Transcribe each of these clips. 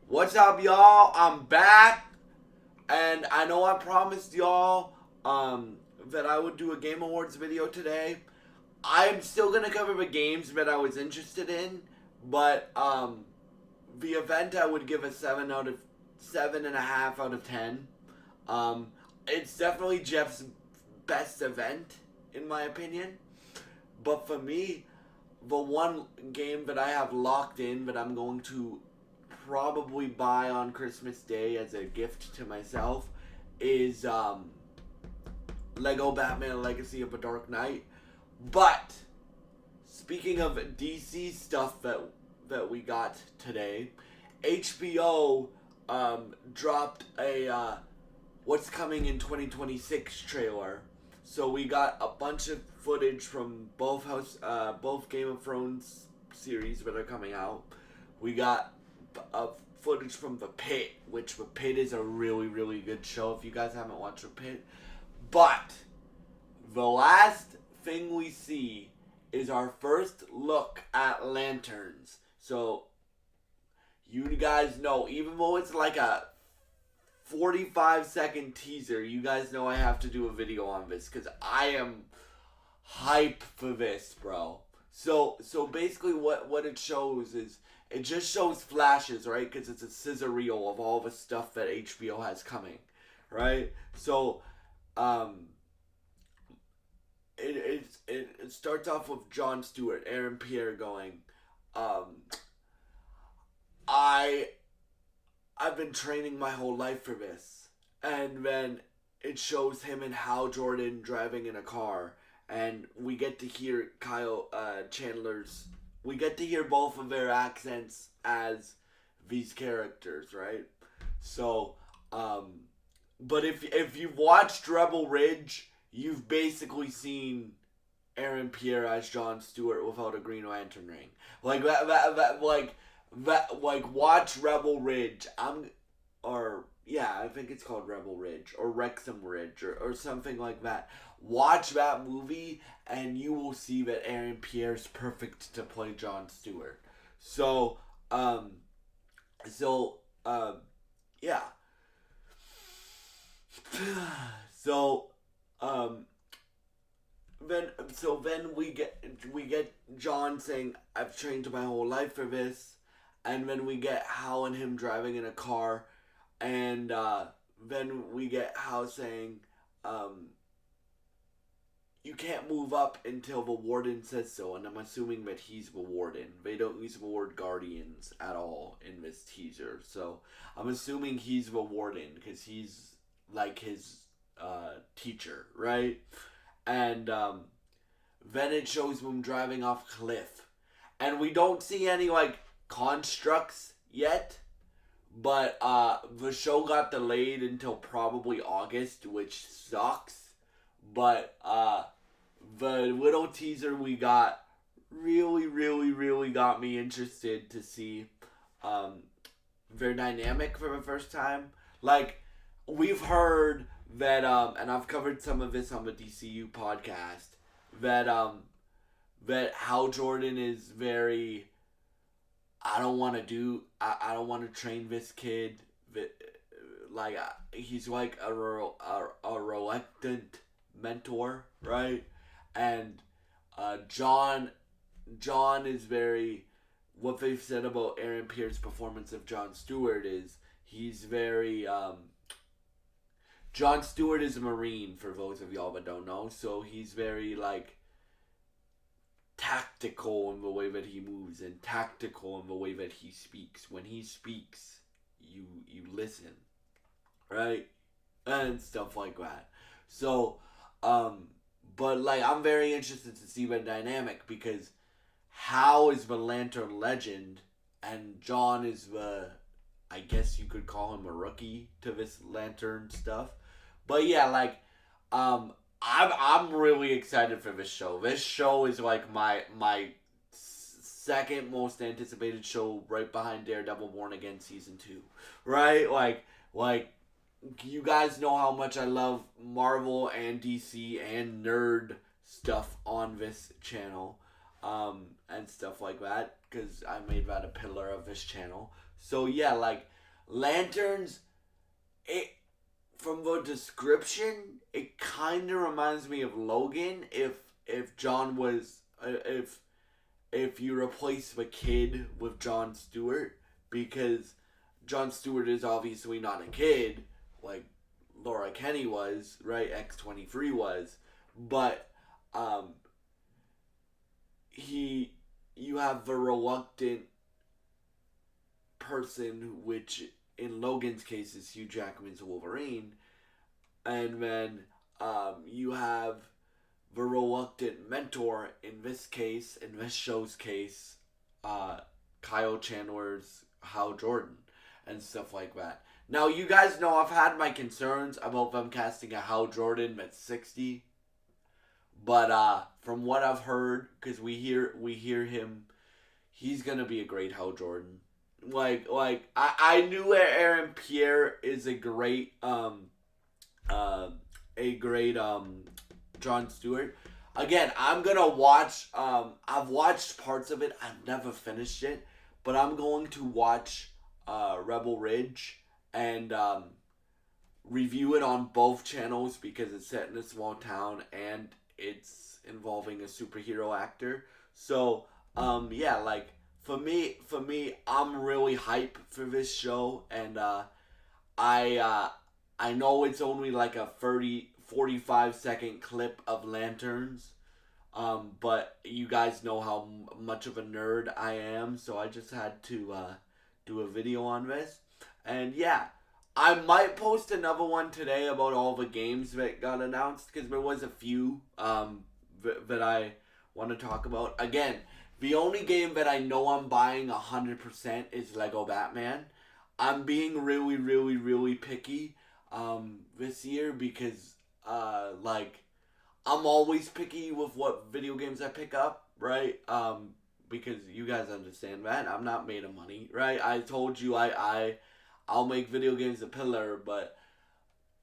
What's up, y'all? I'm back, and I know I promised y'all that I would do a Game Awards video today. I'm still gonna cover the games that I was interested in, but the event I would give a 7.5 out of 10. Um, it's definitely Jeff's best event in my opinion, but for me, the one game that I have locked in that I'm going to probably buy on Christmas Day as a gift to myself is Lego Batman Legacy of the Dark Knight. But speaking of DC stuff that we got today, HBO dropped a what's coming in 2026 trailer. So we got a bunch of footage from both Game of Thrones series that are coming out. We got footage from The Pit, which The Pit is a really, really good show if you guys haven't watched The Pit. But the last thing we see is our first look at lanterns. So you guys know, even though it's like a 45-second teaser, you guys know I have to do a video on this because I am hype for this, bro. So basically what it shows is it just shows flashes, right? Because it's a scissor reel of all the stuff that HBO has coming, right? So it starts off with Jon Stewart, Aaron Pierre going, I I've been training my whole life for this. And then it shows him and Hal Jordan driving in a car. And we get to hear Kyle Chandler's. We get to hear both of their accents as these characters, right? So, but if you've watched Rebel Ridge, you've basically seen Aaron Pierre as Jon Stewart without a Green Lantern ring. Like like watch Rebel Ridge. I think it's called Rebel Ridge or Wrexham Ridge or something like that. Watch that movie and you will see that Aaron Pierre's perfect to play Jon Stewart. So, yeah. So, then we get John saying, "I've trained my whole life for this," and then we get Hal and him driving in a car, and then we get Hal saying, "You can't move up until the warden says so," and I'm assuming that he's the warden. They don't use the word guardians at all in this teaser, so I'm assuming he's the warden because he's like his teacher, right? And then it shows them driving off a cliff, and we don't see any like constructs yet, but the show got delayed until probably August, which sucks. But the little teaser we got really, really, really got me interested to see their dynamic for the first time. Like, we've heard that, and I've covered some of this on the DCU podcast, that Hal Jordan is very, I don't want to train this kid. Like, he's like a reluctant mentor, right? And John is very, what they've said about Aaron Pierre's performance of Jon Stewart is he's very, Jon Stewart is a Marine, for those of y'all that don't know, so he's very, like, tactical in the way that he moves and tactical in the way that he speaks. When he speaks, you listen, right? And stuff like that. So, but like I'm very interested to see the dynamic because Hal is the Lantern legend and John is the, I guess you could call him a rookie to this Lantern stuff. But yeah, like I'm really excited for this show. This show is like my second most anticipated show, right behind Daredevil Born Again season 2. Right? Like you guys know how much I love Marvel and DC and nerd stuff on this channel, and stuff like that, because I made that a pillar of this channel. So yeah, like Lanterns, it from the description, it kind of reminds me of Logan. If John was if you replace the kid with Jon Stewart, because Jon Stewart is obviously not a kid like Laura Kenny was, right? X-23 was, but he you have the reluctant person, which in Logan's case is Hugh Jackman's Wolverine, and then you have the reluctant mentor in this case, in this show's case, Kyle Chandler's Hal Jordan and stuff like that. Now you guys know I've had my concerns about them casting a Hal Jordan at 60, but from what I've heard, because we hear him, he's gonna be a great Hal Jordan. I knew Aaron Pierre is a great Jon Stewart. Again, I'm gonna watch. I've watched parts of it. I've never finished it, but I'm going to watch Rebel Ridge and review it on both channels because it's set in a small town and it's involving a superhero actor. So yeah, like for me, I'm really hype for this show, and I know it's only like a 45-second clip of lanterns, but you guys know how much of a nerd I am, so I just had to do a video on this. And yeah, I might post another one today about all the games that got announced, because there was a few that I want to talk about. Again, the only game that I know I'm buying 100% is Lego Batman. I'm being really, really, really picky this year because like I'm always picky with what video games I pick up, right? Because you guys understand that I'm not made of money, right? I told you I'll make video games a pillar, but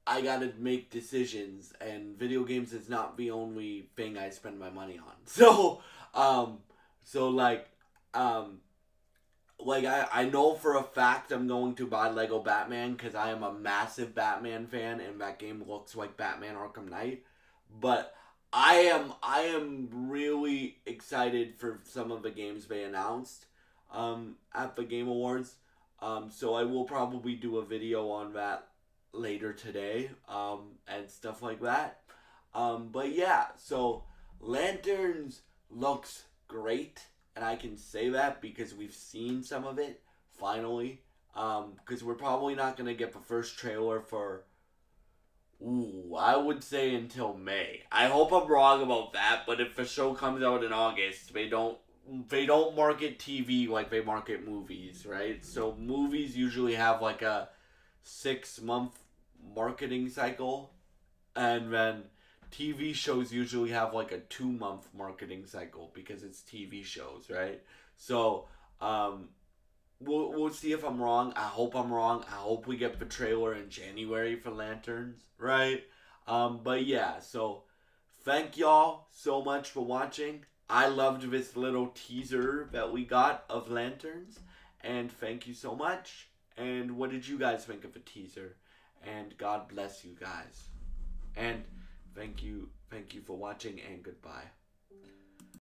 I gotta make decisions, and video games is not the only thing I spend my money on. So I know for a fact I'm going to buy Lego Batman because I am a massive Batman fan and that game looks like Batman Arkham Knight. But I am really excited for some of the games they announced at the Game Awards. So I will probably do a video on that later today and stuff like that. But yeah, so Lanterns looks great. And I can say that because we've seen some of it, finally. Because we're probably not going to get the first trailer for, I would say until May. I hope I'm wrong about that, but if the show comes out in August, they don't market TV like they market movies, right? So movies usually have like a 6-month marketing cycle, and then TV shows usually have like a 2-month marketing cycle because it's TV shows, right? So, we'll see if I'm wrong. I hope I'm wrong. I hope we get the trailer in January for Lanterns, right? But yeah, so thank y'all so much for watching. I loved this little teaser that we got of Lanterns, and thank you so much. And what did you guys think of the teaser? And God bless you guys. And thank you for watching, and goodbye.